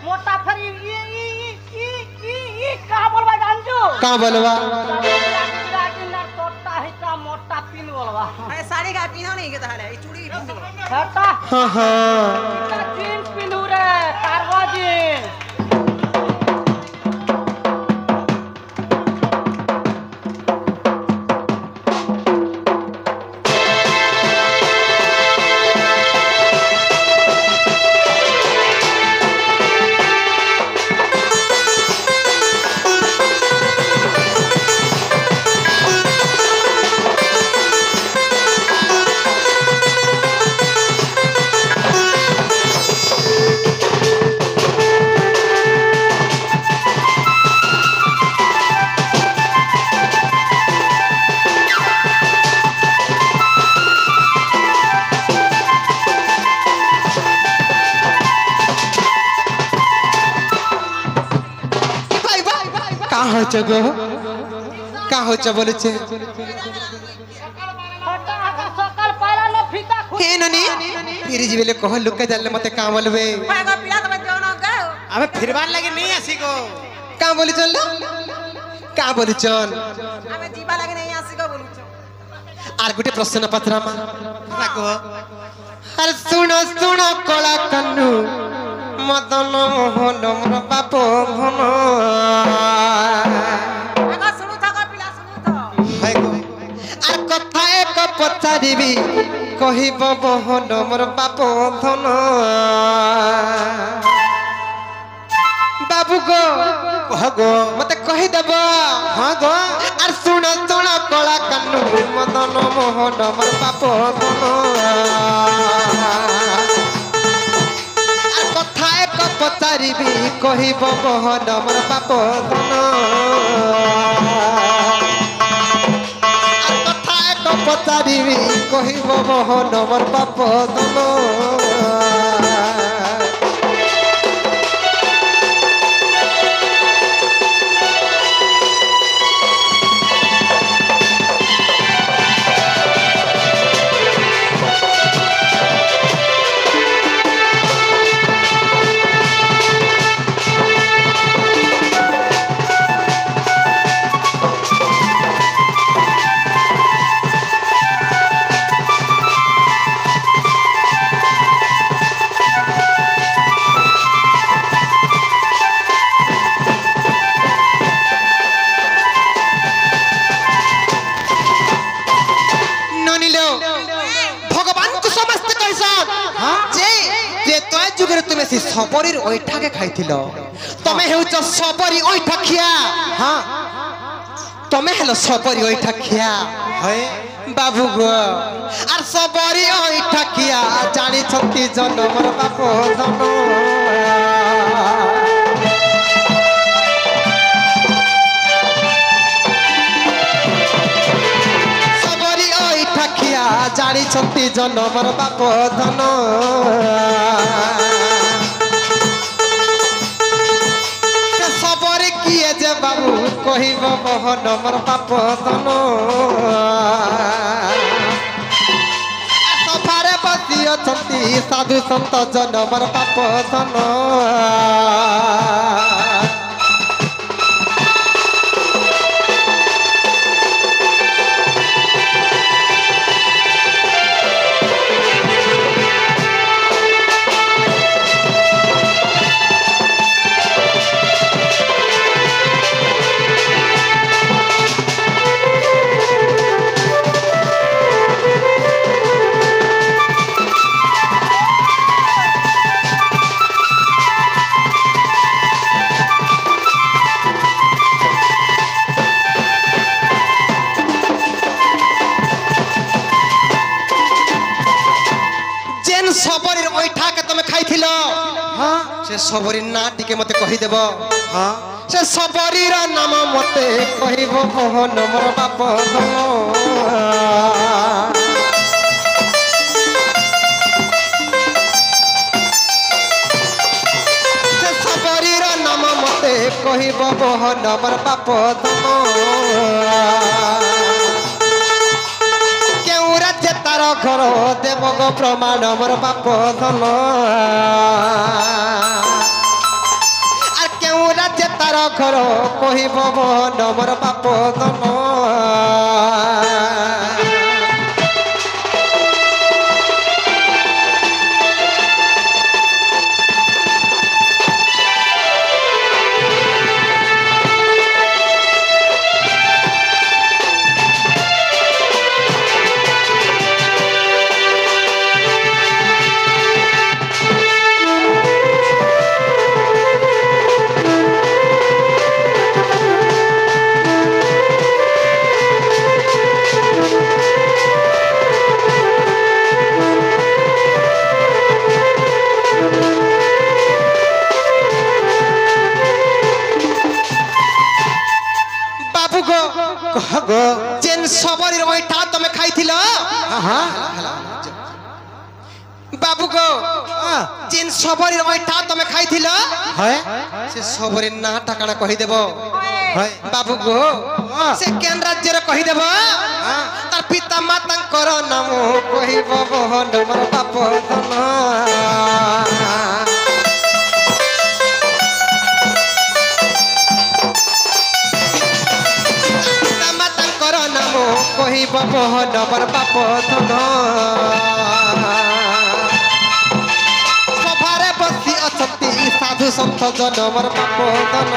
मोटा फरी ई कहां बोलबा जानजो का बोलबा तोटा हिता मोटा पिन बोलबा अरे साड़ी का पिनो नहीं के ताले ई चूड़ी पिनो हटा इटा जींस पिनू रे कारवा जींस गो का हो च बोले छे सकाल पाला न फीता हे ननी फिर जीवेले कह लुका जाले मते का बोलबे पागा पिला तबे देनो गयो अबे फिरबार लगे नहीं आसी को का बोली चल का बोली चल हमें जीवा लगे नहीं आसी को बोलु आर गुटे प्रश्न पत्रमा राखो अरे सुनो सुनो कला कन्नू मदन मोहन मोर बाप घन आगा सुनु था पिला सुनु था हाय को आर कथा एक पचारिबी कहिब मोहन मोर बाप धन बाबू गो कह गो मते कहि देब हां गो आर सुनो सुनो कला कन्नू मदन मोहन मोर बाप धन पचारिबी कहिब मोहन मोर बाप धन कथा एक पचारिबी कहिब मोहन मोर बाप धन सबरी ओइठा के खाइथिल तमे हेउच सबरी ओइठा खिया हां तमे हेलो सबरी ओइठा खिया हाय बाबू गो आर सबरी ओइठा खिया जानी छंती जनमर बाप धन सबरी ओइठा खिया जानी छंती जनमर बाप धन किए जे बाबू कहिब मोहन मोर बाप धन सफारे बसी अछंती साधु संत जन मोर बाप धन से सबरी ना टिके मते कहि देबो हाँ से सबरीर नाम मते कहिबो मोहन मोर बाप से सबरीर नाम मते कहिबो मोहन मोर बाप केउ राज्य तार घर देव गो प्रमाण मोर बाप धन राज्य तार घर कहिब मोहन मोर बाप धन कहो जेन सबरी ओइठा तमे खाइथिल हाँ बाबू को जेन सबरी ओइठा तमे खाइथिल है से सबरी ना टाकाना कहि देबो है बाबू को से केन राज्य रे कहि देबो तार पिता माता कर नाम कहिबो मोहन मोर बाप धन कहिब मोहन मोर बाप धन सभारे बसी अछती साधु सन्त जन मोर बाप धन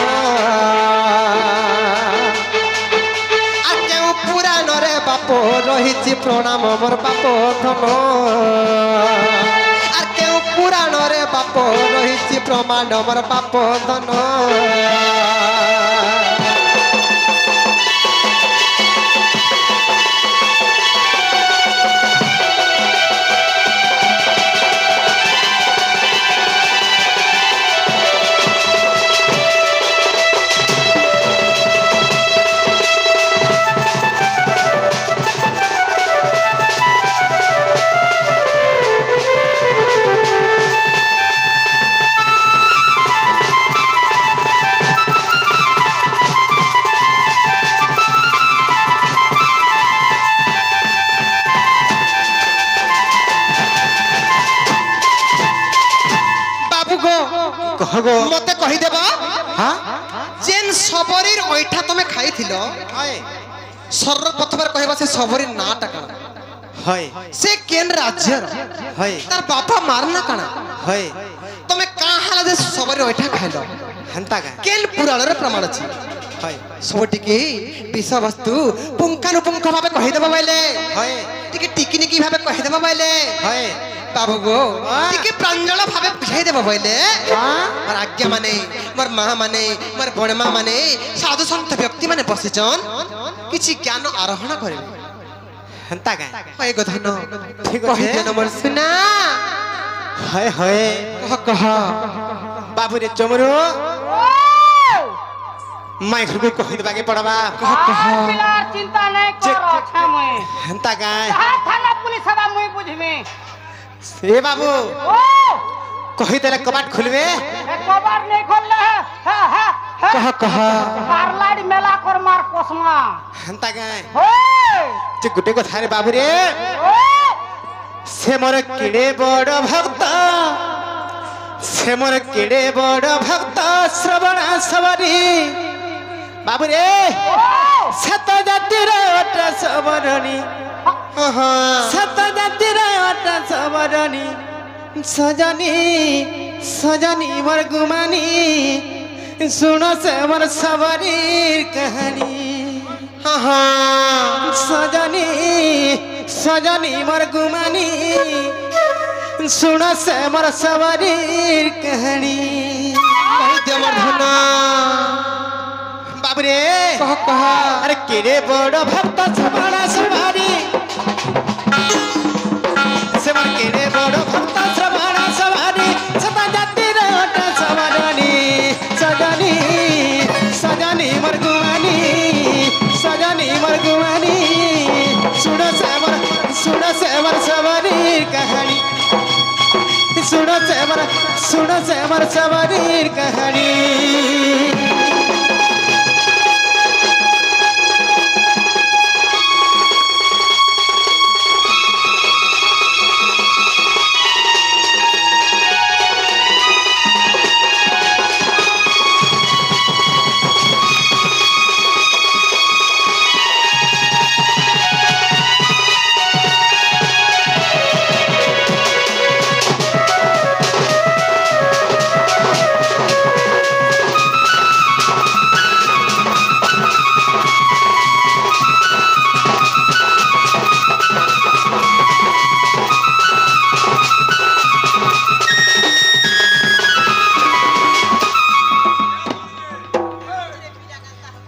आ केउ पुराण रे बाप रहिछि प्रणाम मोर बाप धन आ केउ पुराण रे बाप रहिछि प्रमाण मोर बाप धन मते कहि देबा हाँ जेन सबरीर ओइठा तमे खाइथिलो सर्वप्रथम कहबा से सबरी ना टाका है से केन राज्य है तार बापा मारना काना है तमे काहाला जे सबरी ओइठा खाइलो हंता का केन पुराण रे प्रमाण अछि है सबटिके विषय वस्तु पुंखानुपुंख भाबे कहि देबा बाइले है टिके टिकिनिकी भाबे कहि देबा बाइले है बाबू गो टिके प्रांजल भाबे बुझाइ देबा बाइले मोर आज्ञा माने मोर मां माने मोर बणमा माने साधु संत व्यक्ति माने बसिचन किछि ज्ञान आरोहण करे हंता का ए गधन ठीक कहि है देन मोर सुना है कह बाबू रे चमरो माई घर को कहि देबा के पड़बा पिला चिंता नहीं करो छे मैं हंता का थाना पुलिस सभा मुई बुझमे ए बाबू ओ कहि देले कबाट खुलबे कबार नहीं खोलले है कह पारलाडी मेला कर मार कोसमा हंता का हो जे गुटे को थारे बाबू रे ओ से मोर किड़े बड़ भक्त से मोर किड़े बड़ भक्त श्रवण सवरी बाबू रे सत जातिर अट सबरणी सत जातिर अट सबरणी सजनी सजनी मोर गुमानी सुनो से मोर सबरीर कहानी सजनी सजनी मोर गुमानी सुनो से मोर सबरीर कहानी कहि दे मोर धन बाबरे कह अरे केरे बड़ भक्त सबड़ा सवारी से मोर केरे बड़ भक्त सबड़ा सवारी सदा जाति रे हमर सवारी कहानी सुनो से हमर सवारी कहानी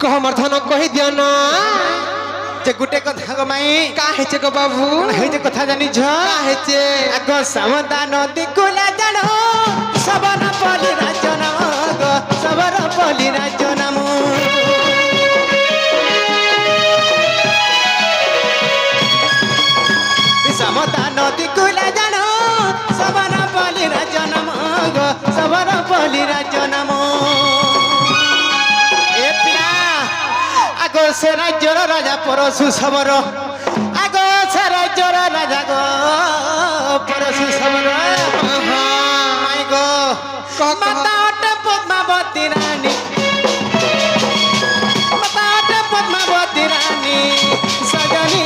कह मर्धन कहि दियो ना जे गुटे कथा गो माई का हेचे गो बाबू हे जे कथा जानी छ का हेचे आगो समता नदी कुला जानो सबन पली राज्य नाम गो सबन पली राज्य नाम समता नदी कुला जानो सबन पली राज्य नाम गो सबन पली राज्य नाम ए पिला आगो से राज्यर राजा परशु सबरो आगो से राज्यर राजा गो परशु सबरो माई गो माता अटे पद्मावती रानी माता अटे पद्मावती रानी सजनी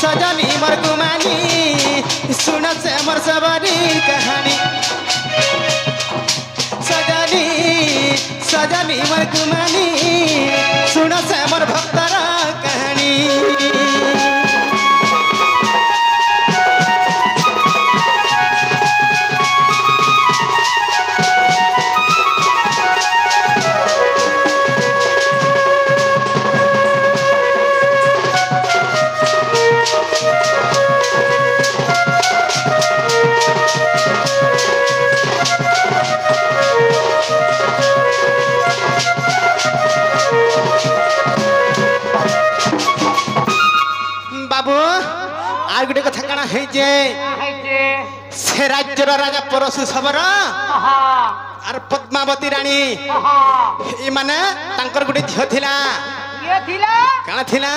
सजनी मोर गुमानी सुन से मोर सवारी कहानी सजनी सजनी मोर गुमानी सुन से मोर भक्तर कहानी बाबू आर गुटे कथा काना है जे से राज्यर राजा परशु सबर आर पद्मावती रानी ए माने तांकर गुटे झियो थिला ये थिला काना थिला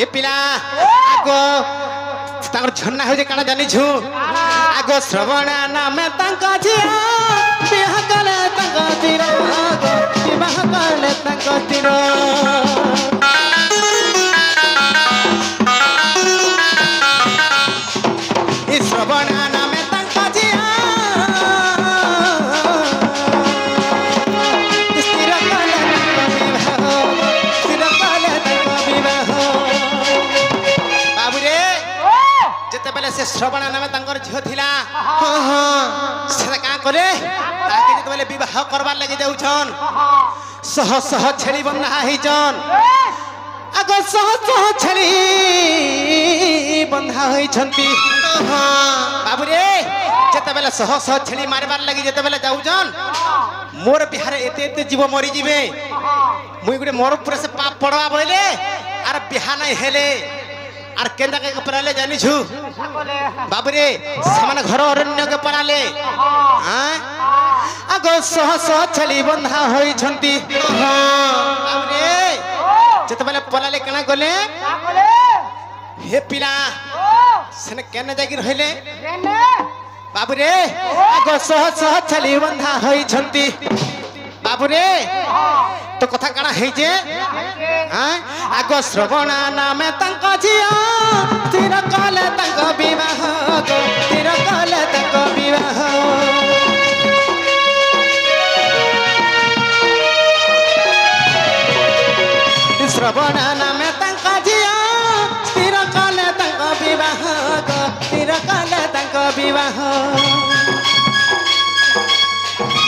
ए पिला आगो तांकर झन्ना हो जे काना जानि छु आगो श्रवणा नामे तांका झियो बियाह कले तांका तीर आगो बियाह कले तांका तीर श्रवणा नामे तांका झियो स्थिर कले तांका विवाह बाबू रे जेते बेले से श्रवणा नामे तांकर झियो थिला हां हां से का करे ताके जेते बेले विवाह करबार लागि जाउछन सह सह छेली बन्हा हिजन आगो सह सह छेली बन्हा होइछंती बाबू रे जेते बेले सह सह छेली मारबार लागि जेते बेले जाउछन मोर बिहार एते एते जीव मरि जिवे मुई गुटे मोर ऊपर से पाप पड़वा बोले आर बिहा नै हेले आर केंदा के पराले जानि छु बाबू रे समान घर अरण्य के पराले हां आगो सह सह छेली बन्हा होइछंती बाबू रे जेते बेले पलाले केना गले हे पिला सेने केने जागी रहिले बाबू रे आगो सह सह छेली बन्हा होइछंती बाबू रे तो कथा काना है जे हां आगो श्रवणा नामे तांका झियो तीर कले तांका विवाह गो तीर कले तांका विवाह श्रवणा नामे तांका झियो तीर कले तांका विवाह गो तीर कले तांका विवाह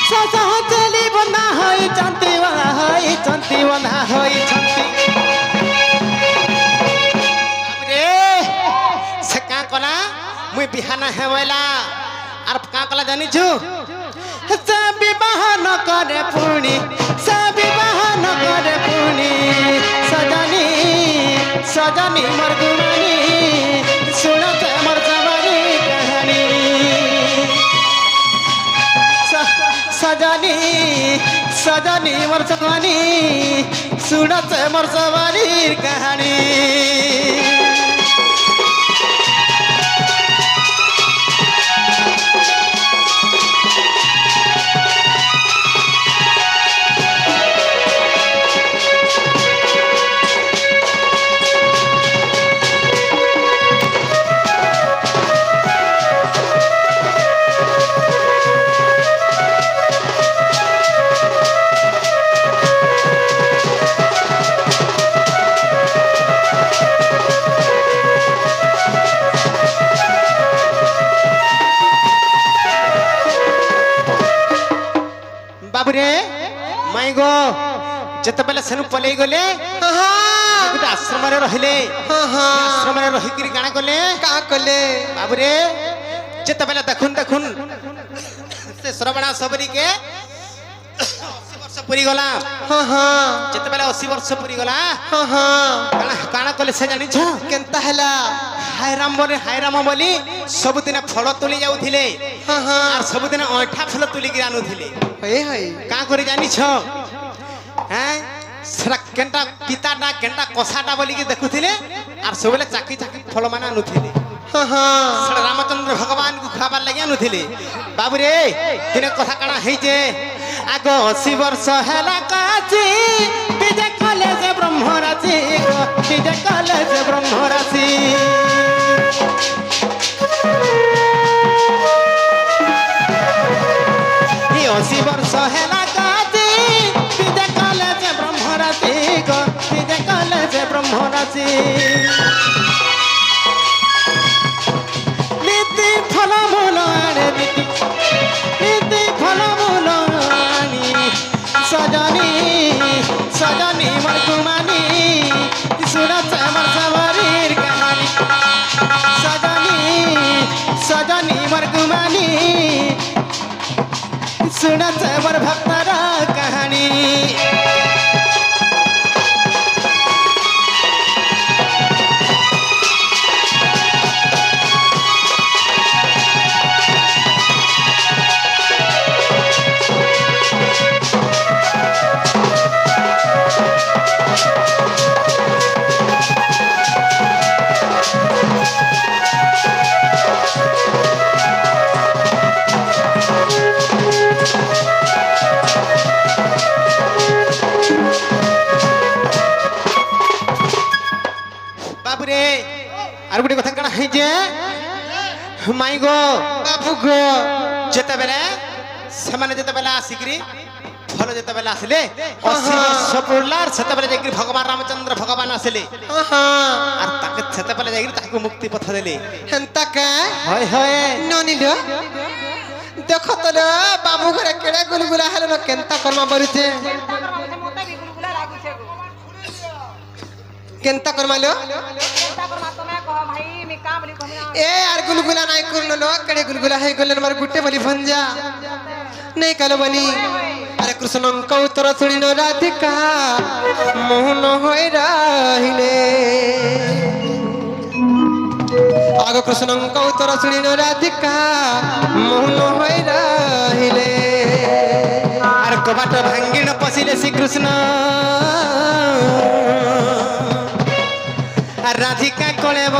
सह चली बन्हा होई चंती बन्हा होई चंती रे से का कला मुई बिहाना हेवेला आर का कला जानि छु से विवाह न करे पुनी से विवाह न करे पुनी सजनी सजनी मोर गुमानी सुन सजनी मोर सवानी सुनत मोर सवारीर कहानी बाबुरे माई गो जते बेले सेनु पलेई गले गोटे आश्रम रे रहिले आश्रम रे रही करी गाना कले का कले बाबुरे जते बेले देखुन देखुन से श्रवणा सबरी के 80 वर्ष पूरी गला जते बेले 80 वर्ष पूरी गला काना काना कले से जानि छ केनता हला हाय राम बोली सब दिन फल तुली जाउथिले और सब दिन ऐठा फल तुली के आनुथिले हे हे का करे जानि छ हैं सरा केनटा पिताटा केनटा कसाटा बोली के देखुथिले और सबले चाकी चाकी फल माना आनुथिले सरा रामचंद्र भगवान को खाबार लागि आनुथिले बाबू रे दिने कथा काना हेजे आगो 80 वर्ष हैला काची विजय कॉलेज ब्रह्मरासी विजय कॉलेज ब्रह्मरासी 80 वर्ष हैला काची विजय कॉलेज ब्रह्मरासी विजय कॉलेज ब्रह्मरासी नीति फल मूल नीति फल मूल सजनी सजनी मन कुमानी सुनत मन सवारीर कहानी सजनी सजनी मन कुमानी सुनत मन भक्तर कहानी आर गोटे कथा कणा है जे माई गो बाबू गो जेते बेले समान जेते बेले आसिकरी फल जेते बेले आसले 80 वर्ष पुरलार सेते बेले जेकरी भगवान रामचंद्र भगवान आसले आर ताके सेते बेले जेकरी ताके मुक्ति पथ देले हेंता का होय होय ननी लो देखो तो लो बाबू घरे केड़े गुलगुला हलो न केनता कर्मा बरुचे मोते भी गुलगुला लागु छे गो केनता कर्मा लो केनता कर्मा तमे कह भाई मी का बोली कहमी ए यार गुलगुला नाही करलो लो केड़े गुलगुला है गोलन मार गुट्टे बोली भंजा नहीं कलो बनी अरे कृष्ण कौतर सुनी न राधिका मोहन होय रहिले आगो कृष्ण कौतर सुनी न राधिका मोहन होय रहिले आर कबाट भांगी न पसिले श्री कृष्ण राधिका कलेब